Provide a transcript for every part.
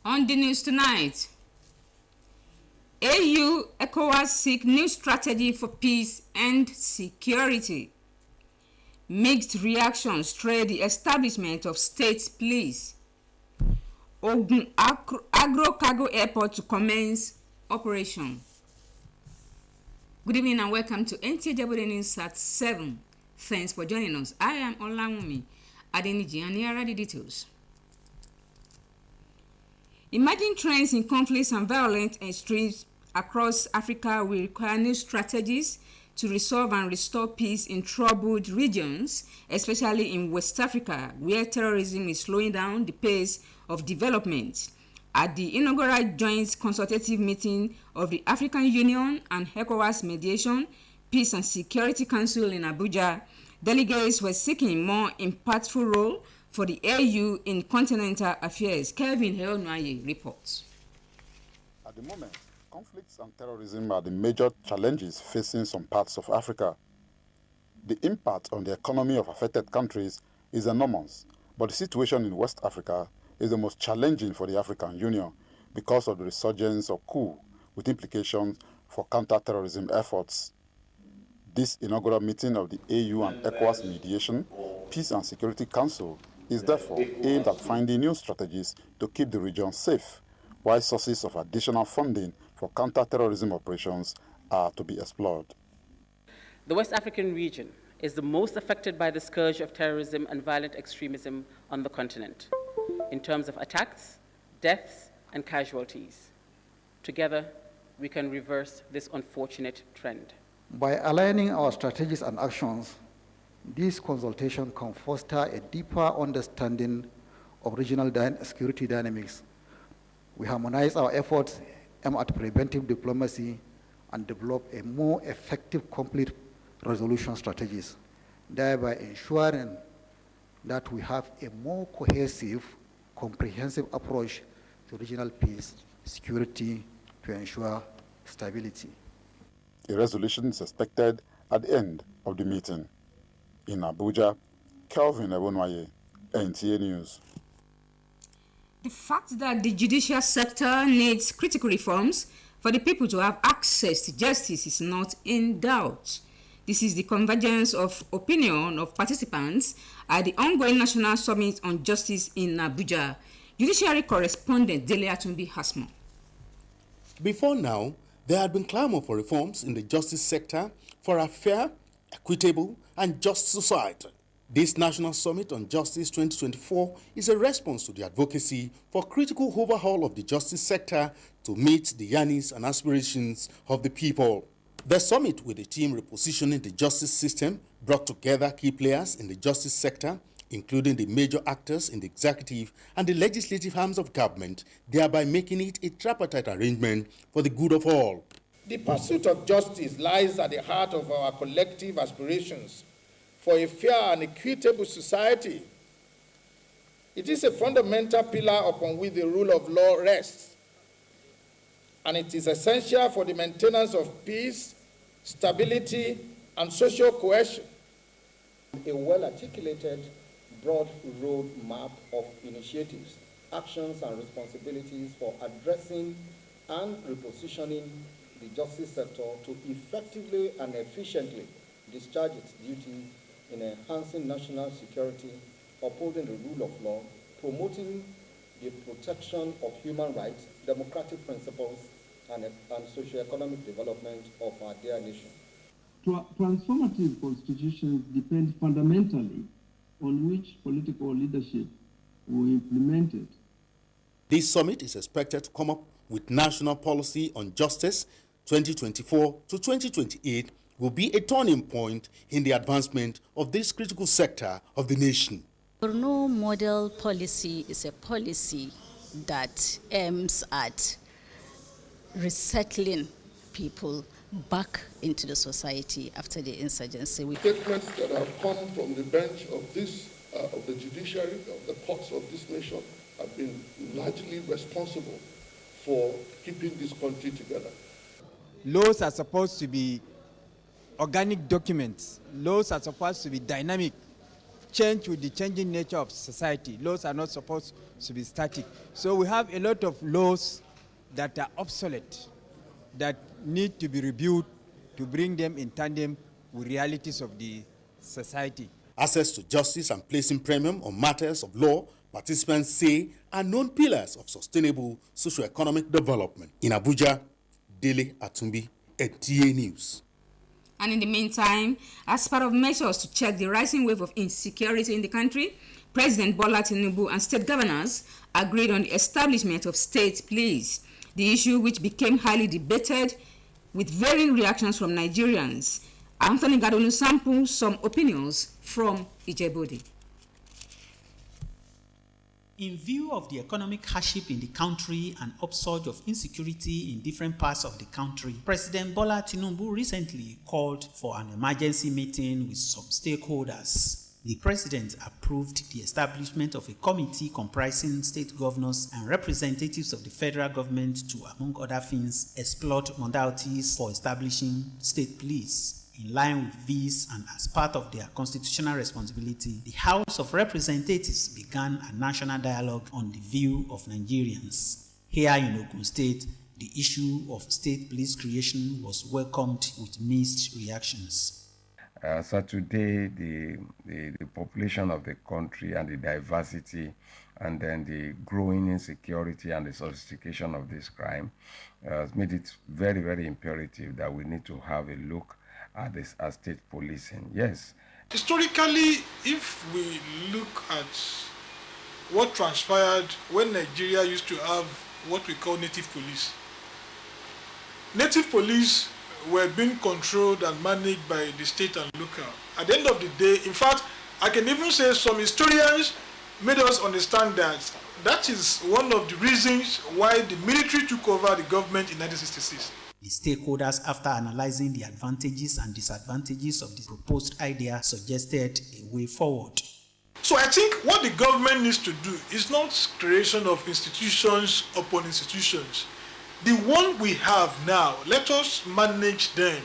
On the news tonight, AU ECOWAS seek new strategy for peace and security. Mixed reactions trade the establishment of state police. Ogun Agro Cargo Airport to commence operation. Good evening and welcome to NTA Jabode News at 7. Thanks for joining us. I am Olawumi Adeniji, and here are the details. Emerging trends in conflicts and violent extremes across Africa will require new strategies to resolve and restore peace in troubled regions, especially in West Africa, where terrorism is slowing down the pace of development. At the inaugural joint consultative meeting of the African Union and ECOWAS Mediation, Peace and Security Council in Abuja, delegates were seeking more impactful role for the AU in continental affairs. Kevin Heonuaye reports. At the moment, conflicts and terrorism are the major challenges facing some parts of Africa. The impact on the economy of affected countries is enormous, but the situation in West Africa is the most challenging for the African Union because of the resurgence of coup with implications for counter-terrorism efforts. This inaugural meeting of the AU and ECOWAS Mediation, Peace and Security Council is therefore aimed at finding new strategies to keep the region safe, while sources of additional funding for counter-terrorism operations are to be explored. The West African region is the most affected by the scourge of terrorism and violent extremism on the continent, in terms of attacks, deaths, and casualties. Together, we can reverse this unfortunate trend. By aligning our strategies and actions, this consultation can foster a deeper understanding of regional security dynamics. We harmonize our efforts, aim at preventive diplomacy, and develop a more effective conflict resolution strategies, thereby ensuring that we have a more cohesive, comprehensive approach to regional peace, security, to ensure stability. A resolution is expected at the end of the meeting. In Abuja, Kelvin Heonuaye, NTA News. The fact that the judicial sector needs critical reforms for the people to have access to justice is not in doubt. This is the convergence of opinion of participants at the ongoing National Summit on Justice in Abuja. Judiciary correspondent Dele Atumbi has more. Before now, there had been clamor for reforms in the justice sector for a fair, equitable, and just society. This National Summit on Justice 2024 is a response to the advocacy for critical overhaul of the justice sector to meet the yearnings and aspirations of the people. The summit, with the team repositioning the justice system, brought together key players in the justice sector, including the major actors in the executive and the legislative arms of government, thereby making it a tripartite arrangement for the good of all. The pursuit of justice lies at the heart of our collective aspirations for a fair and equitable society. It is a fundamental pillar upon which the rule of law rests, and it is essential for the maintenance of peace, stability, and social cohesion. A well-articulated, broad roadmap of initiatives, actions, and responsibilities for addressing and repositioning the justice sector to effectively and efficiently discharge its duties in enhancing national security, upholding the rule of law, promoting the protection of human rights, democratic principles, and socio-economic development of our dear nation. Transformative constitutions depend fundamentally on which political leadership will implement it. This summit is expected to come up with national policy on justice 2024 to 2028 will be a turning point in the advancement of this critical sector of the nation. No model policy is a policy that aims at resettling people back into the society after the insurgency. Statements that have come from the bench of this, of the judiciary, of the courts of this nation, have been largely responsible for keeping this country together. Laws are supposed to be organic documents. Laws are supposed to be dynamic. change with the changing nature of society. Laws are not supposed to be static. So we have a lot of laws that are obsolete, that need to be reviewed to bring them in tandem with realities of the society. Access to justice and placing premium on matters of law, participants say, are known pillars of sustainable socio-economic development. In Abuja, Dele Atumbi, NTA News. And in the meantime, as part of measures to check the rising wave of insecurity in the country, President Bola Tinubu and state governors agreed on the establishment of state police, the issue which became highly debated with varying reactions from Nigerians. Anthony Gadonu sampled some opinions from Ijebu-Ode. In view of the economic hardship in the country and upsurge of insecurity in different parts of the country, President Bola Tinubu recently called for an emergency meeting with some stakeholders. The president approved the establishment of a committee comprising state governors and representatives of the federal government to, among other things, explore modalities for establishing state police. In line with this and as part of their constitutional responsibility, the House of Representatives began a national dialogue on the view of Nigerians. Here in Ogun State, the issue of state police creation was welcomed with mixed reactions. So today, the population of the country and the diversity and then the growing insecurity and the sophistication of this crime has made it very, very imperative that we need to have a look at this as state policing. Yes. Historically, if we look at what transpired when Nigeria used to have what we call native police were being controlled and managed by the state and local. At the end of the day, in fact, I can even say some historians made us understand that that is one of the reasons why the military took over the government in 1966. The stakeholders, after analyzing the advantages and disadvantages of the proposed idea, suggested a way forward. So I think what the government needs to do is not creation of institutions upon institutions. The one we have now, let us manage them.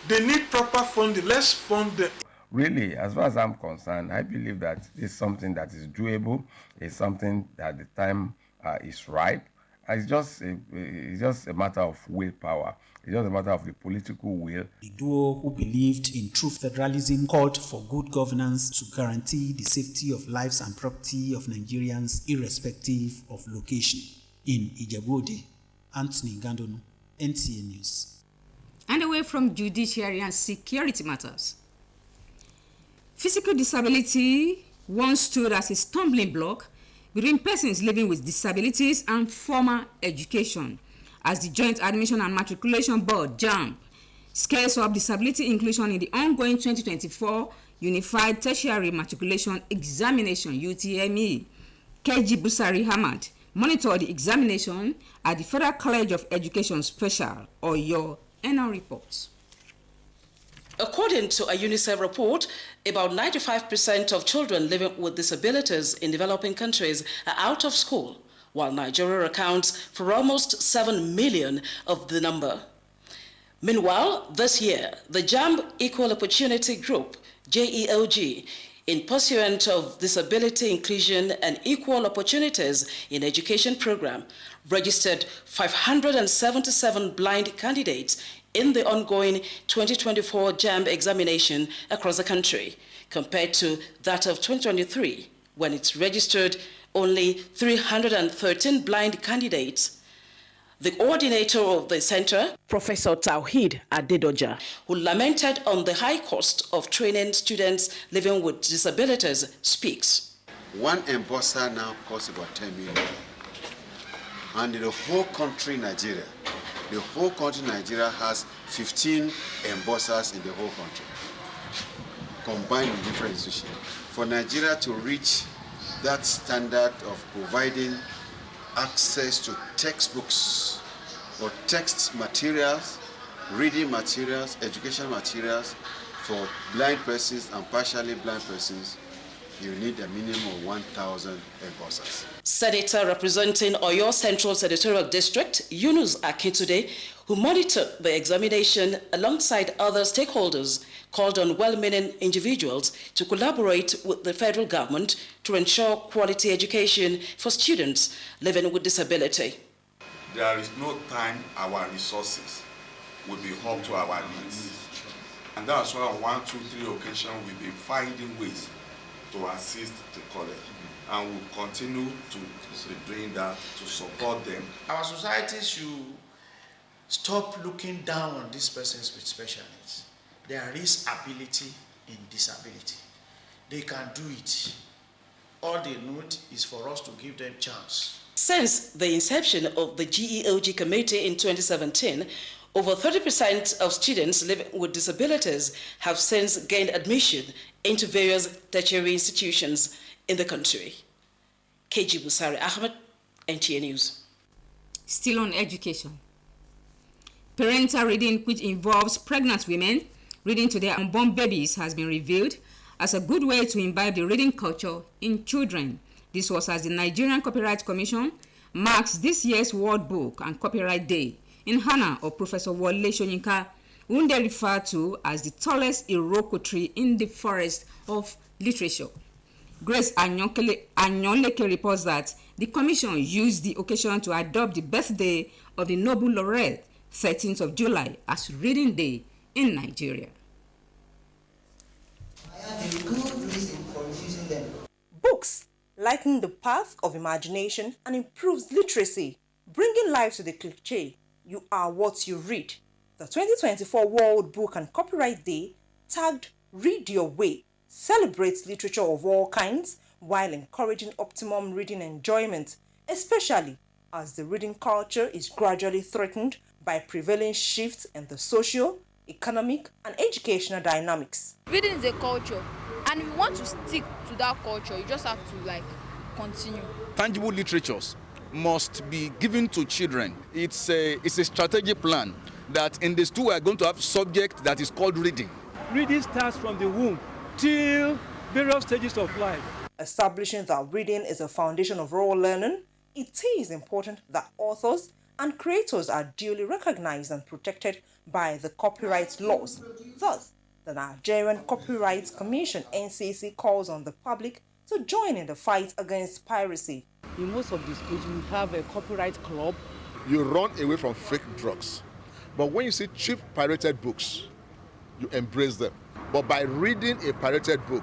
They need proper funding. Let's fund them. Really, as far as I'm concerned, I believe that it's something that is doable. It's something that the time is ripe. It's just a matter of willpower. It's just a matter of the political will. The duo who believed in true federalism called for good governance to guarantee the safety of lives and property of Nigerians irrespective of location. In Ijebu-Ode, Anthony Gadonu, NTA News. And away from judiciary and security matters. Physical disability once stood as a stumbling block between persons living with disabilities and formal education, as the Joint Admission and Matriculation Board, JAMB, scales up disability inclusion in the ongoing 2024 Unified Tertiary Matriculation Examination, UTME. KG Busari Ahmad monitored the examination at the Federal College of Education Special, or your NR reports. According to a UNICEF report, about 95% of children living with disabilities in developing countries are out of school, while Nigeria accounts for almost 7 million of the number. Meanwhile, this year, the JAMB Equal Opportunity Group, JEOG, in pursuit of Disability Inclusion and Equal Opportunities in Education program, registered 577 blind candidates in the ongoing 2024 JAMB examination across the country, compared to that of 2023, when it registered only 313 blind candidates. The coordinator of the center, Professor Tawhid Adedoja, who lamented on the high cost of training students living with disabilities, speaks. One embosser now costs about 10 million. And in the whole country, Nigeria, has 15 embossers in the whole country, combined in different institutions. For Nigeria to reach that standard of providing access to textbooks or text materials, reading materials, education materials for blind persons and partially blind persons, you need a minimum of 1,000 embossers. Senator representing Oyo Central Senatorial District, Yunus Akintude, who monitored the examination alongside other stakeholders, called on well-meaning individuals to collaborate with the federal government to ensure quality education for students living with disability. There is no time our resources will be up to our needs. And that's why on 1, 2, 3 occasions we've been finding ways to assist the college. And we'll continue to be doing that to support them. Our society should stop looking down on these persons with special needs. There is ability in disability. They can do it. All they need is for us to give them a chance. Since the inception of the GEOG committee in 2017, over 30% of students living with disabilities have since gained admission into various tertiary institutions in the country. KG Busari Ahmed, NTA News. Still on education. Parental reading, which involves pregnant women reading to their unborn babies, has been revealed as a good way to imbibe the reading culture in children. This was as the Nigerian Copyright Commission marks this year's World Book and Copyright Day in honor of Professor Wole Soyinka, whom they refer to as the tallest Iroko tree in the forest of literature. Grace Anyoleke reports that the commission used the occasion to adopt the birthday of the Nobel laureate, 13th of July, as Reading Day in Nigeria. I have a good reason for refusing them. Books lighten the path of imagination and improves literacy, bringing life to the cliché, "You are what you read." The 2024 World Book and Copyright Day, tagged Read Your Way, celebrates literature of all kinds while encouraging optimum reading enjoyment, especially as the reading culture is gradually threatened by prevailing shifts in the social, economic, and educational dynamics. Reading is a culture, and if you want to stick to that culture, you just have to continue. Tangible literatures must be given to children. It's a strategic plan that in the school we are going to have subject that is called reading. Reading starts from the womb till various stages of life. Establishing that reading is a foundation of all learning, it is important that authors and creators are duly recognized and protected by the copyright laws. Thus, the Nigerian Copyright Commission (NCC) calls on the public to join in the fight against piracy. In most of the schools, we have a copyright club. You run away from fake drugs. But when you see cheap pirated books, you embrace them. But by reading a pirated book,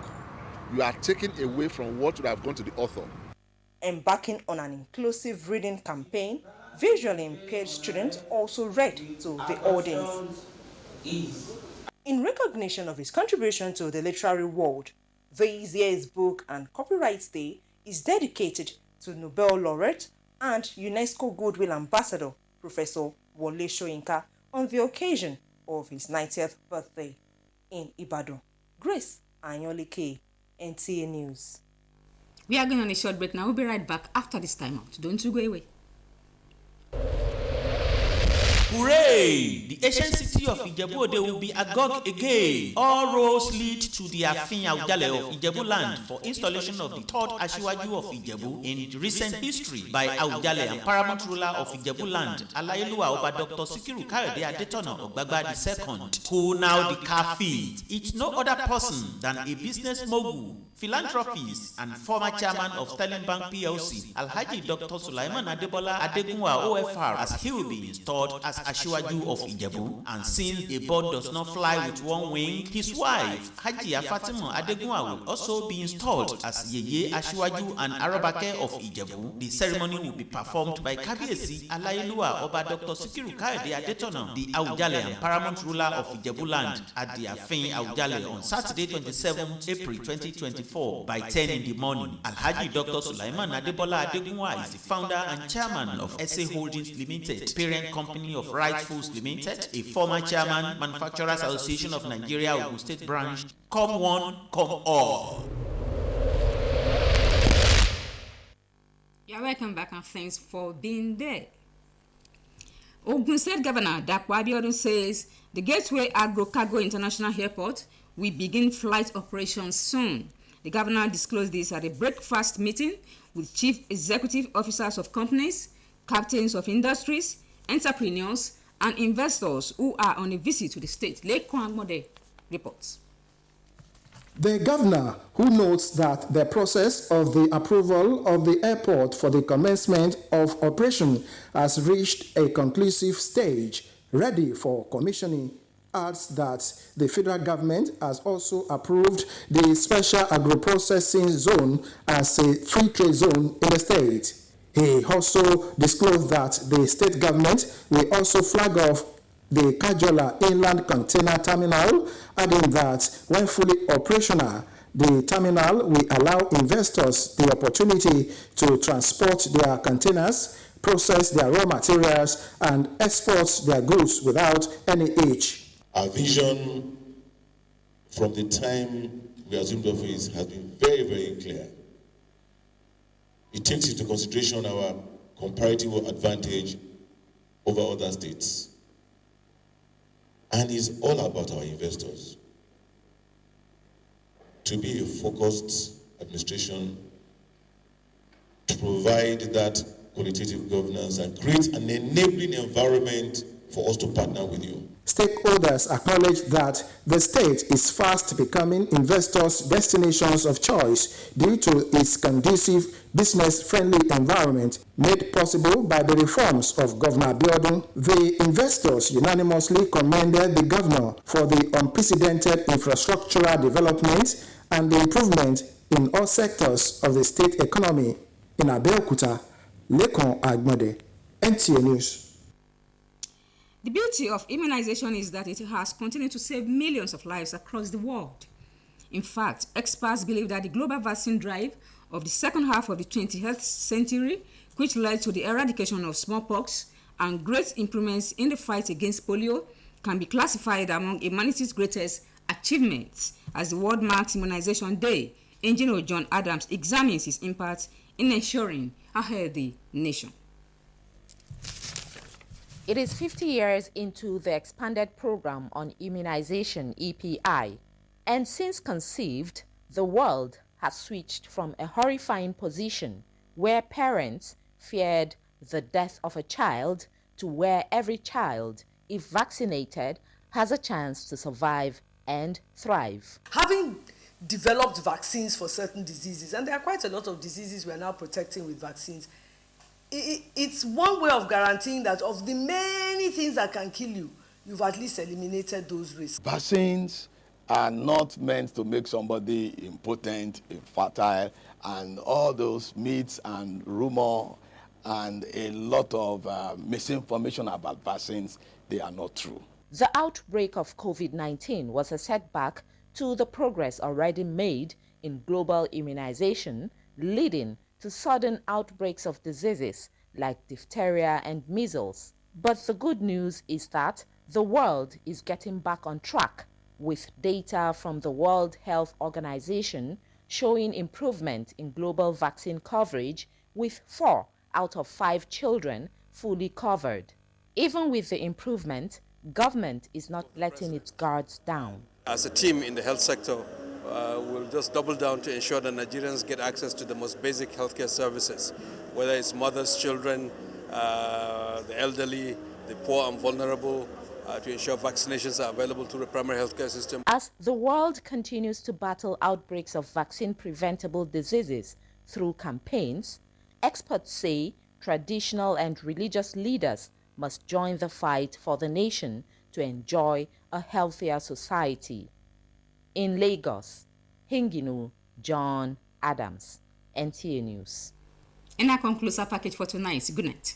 you are taken away from what would have gone to the author. Embarking on an inclusive reading campaign, visually impaired students also read to the audience. In recognition of his contribution to the literary world, this year's Book and Copyright Day is dedicated to Nobel laureate and UNESCO Goodwill Ambassador, Professor Wole Soyinka, on the occasion of his 90th birthday in Ibadan. Grace Anyoleke, NTA News. We are going on a short break now. We'll be right back after this time out. Don't you go away. Hooray! The ancient city of Ijebu-Ode will be agog again. All roads lead to the Afin Awujale of Ijebu land for installation of the third Asiwaju of Ijebu in recent history by Awujale and paramount ruler of Ijebu land, Alayeluwa Oba Dr. Sikiru Kayode Adetona Ogbagba II, who now the Kafid. It's no other person than a business mogul, philanthropist, and former chairman of Sterling Bank PLC, Alhaji Dr. Sulaiman Adebola Adegunwa OFR, as he will be installed as Asiwaju of Ijebu. And since a bird does not fly with one wing, his wife, Hajiya Fatima Adegunwa, will also be installed as Yeye Asiwaju and Arabake of Ijebu. The ceremony will be performed by Kabiyesi Alayeluwa Oba Dr. Sikiru Kayode Adetona, the Awujale and paramount ruler of Ijebu land, at the Afin Awujale on Saturday, 27 April 2024 by 10 in the morning. Alhaji Dr. Sulaiman Adebola Adegunwa is the founder and chairman of SA Holdings Limited, parent company of Right Foods Limited, a former chairman, Manufacturers Association of Nigeria, Ogun State branch. Come one, come all. You're welcome back and thanks for being there. Ogun State Governor Dapo Abiodun says the Gateway Agro Cargo International Airport will begin flight operations soon. The governor disclosed this at a breakfast meeting with chief executive officers of companies, captains of industries, entrepreneurs, and investors who are on a visit to the state. Lekwan Mode reports. The governor, who notes that the process of the approval of the airport for the commencement of operation has reached a conclusive stage, ready for commissioning, adds that the federal government has also approved the special agro-processing zone as a free trade zone in the state. He also disclosed that the state government will also flag off the Kajola Inland Container Terminal, adding that when fully operational, the terminal will allow investors the opportunity to transport their containers, process their raw materials, and export their goods without any hitch. Our vision from the time we assumed office has been very, very clear. It takes into consideration our comparative advantage over other states, and is all about our investors. To be a focused administration, to provide that qualitative governance and create an enabling environment for us to partner with you. Stakeholders acknowledge that the state is fast becoming investors' destinations of choice due to its conducive, business-friendly environment made possible by the reforms of Governor Abiodun. The investors unanimously commended the governor for the unprecedented infrastructural development and the improvement in all sectors of the state economy. In Abeokuta, Lekon Agbode, NTA News. The beauty of immunization is that it has continued to save millions of lives across the world. In fact, experts believe that the global vaccine drive of the second half of the 20th century, which led to the eradication of smallpox and great improvements in the fight against polio, can be classified among humanity's greatest achievements. As the world marks Immunization Day, Engineer John Adams examines his impact in ensuring a healthy nation. It is 50 years into the expanded program on immunization, EPI, and since conceived, the world has switched from a horrifying position where parents feared the death of a child to where every child, if vaccinated, has a chance to survive and thrive. Having developed vaccines for certain diseases, and there are quite a lot of diseases we are now protecting with vaccines, it's one way of guaranteeing that of the many things that can kill you, you've at least eliminated those risks. Vaccines are not meant to make somebody impotent, infertile, and all those myths and rumor and a lot of misinformation about vaccines, they are not true. The outbreak of COVID-19 was a setback to the progress already made in global immunization, leading to sudden outbreaks of diseases like diphtheria and measles. But the good news is that the world is getting back on track, with data from the World Health Organization showing improvement in global vaccine coverage, with 4 out of 5 children fully covered. Even with the improvement, government is not letting its guards down. As a team in the health sector, we'll just double down to ensure that Nigerians get access to the most basic healthcare services, whether it's mothers, children, the elderly, the poor and vulnerable, to ensure vaccinations are available through the primary healthcare system. As the world continues to battle outbreaks of vaccine-preventable diseases through campaigns, experts say traditional and religious leaders must join the fight for the nation to enjoy a healthier society. In Lagos, Hinginu John Adams, NTA News. And that concludes our package for tonight. Good night.